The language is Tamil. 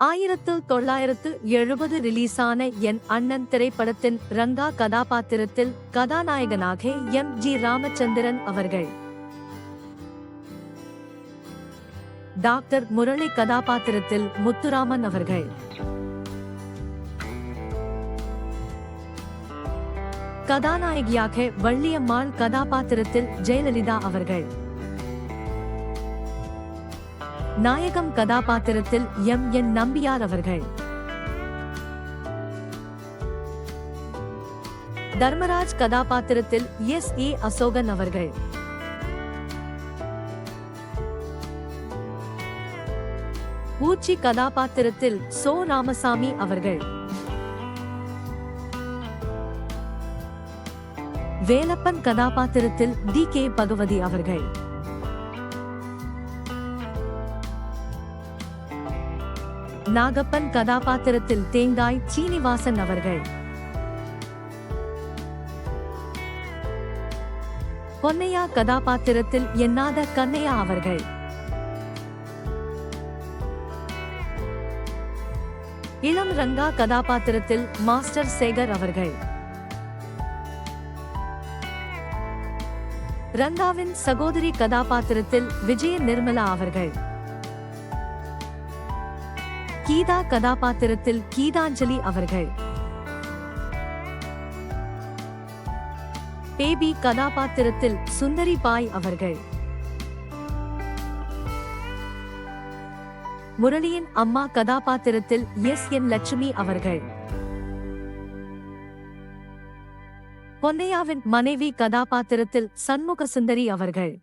1970 ரிலீஸான என் அண்ணன் திரைப்படத்தின் ரங்கா கதாபாத்திரத்தில் கதாநாயகனாக எம்.ஜி. ராமச்சந்திரன் அவர்கள். டாக்டர் முரளி கதாபாத்திரத்தில் முத்துராமன் அவர்கள். கதாநாயகியாக வள்ளியம்மாள் கதாபாத்திரத்தில் ஜெயலலிதா அவர்கள். நாயகம் கதாபாத்திரத்தில் எம்.என். நம்பியார் அவர்கள். தர்மராஜ் கதாபாத்திரத்தில் எஸ்.ஏ. அசோகன் அவர்கள். ஊச்சி கதாபாத்திரத்தில் சோ. ராமசாமி அவர்கள். வேலப்பன் கதாபாத்திரத்தில் டி.கே. பகவதி அவர்கள். நாகப்பன் கதாபாத்திரத்தில் தேங்காய் சீனிவாசன் அவர்கள். பொன்னையா கதாபாத்திரத்தில் எண்ணாத கண்ணையா அவர்கள். இளம் ரங்கா கதாபாத்திரத்தில் மாஸ்டர் சேகர் அவர்கள். ரங்காவின் சகோதரி கதாபாத்திரத்தில் விஜய நிர்மலா அவர்கள். கீதா கதாபாத்திரத்தில் கீதாஞ்சலி அவர்கள். பேபி கதாபாத்திரத்தில் சுந்தரி பாய் அவர்கள். முரளியின் அம்மா கதாபாத்திரத்தில் எஸ்.என். லட்சுமி அவர்கள். பொன்னையாவின் மனைவி கதாபாத்திரத்தில் சண்முக சுந்தரி அவர்கள்.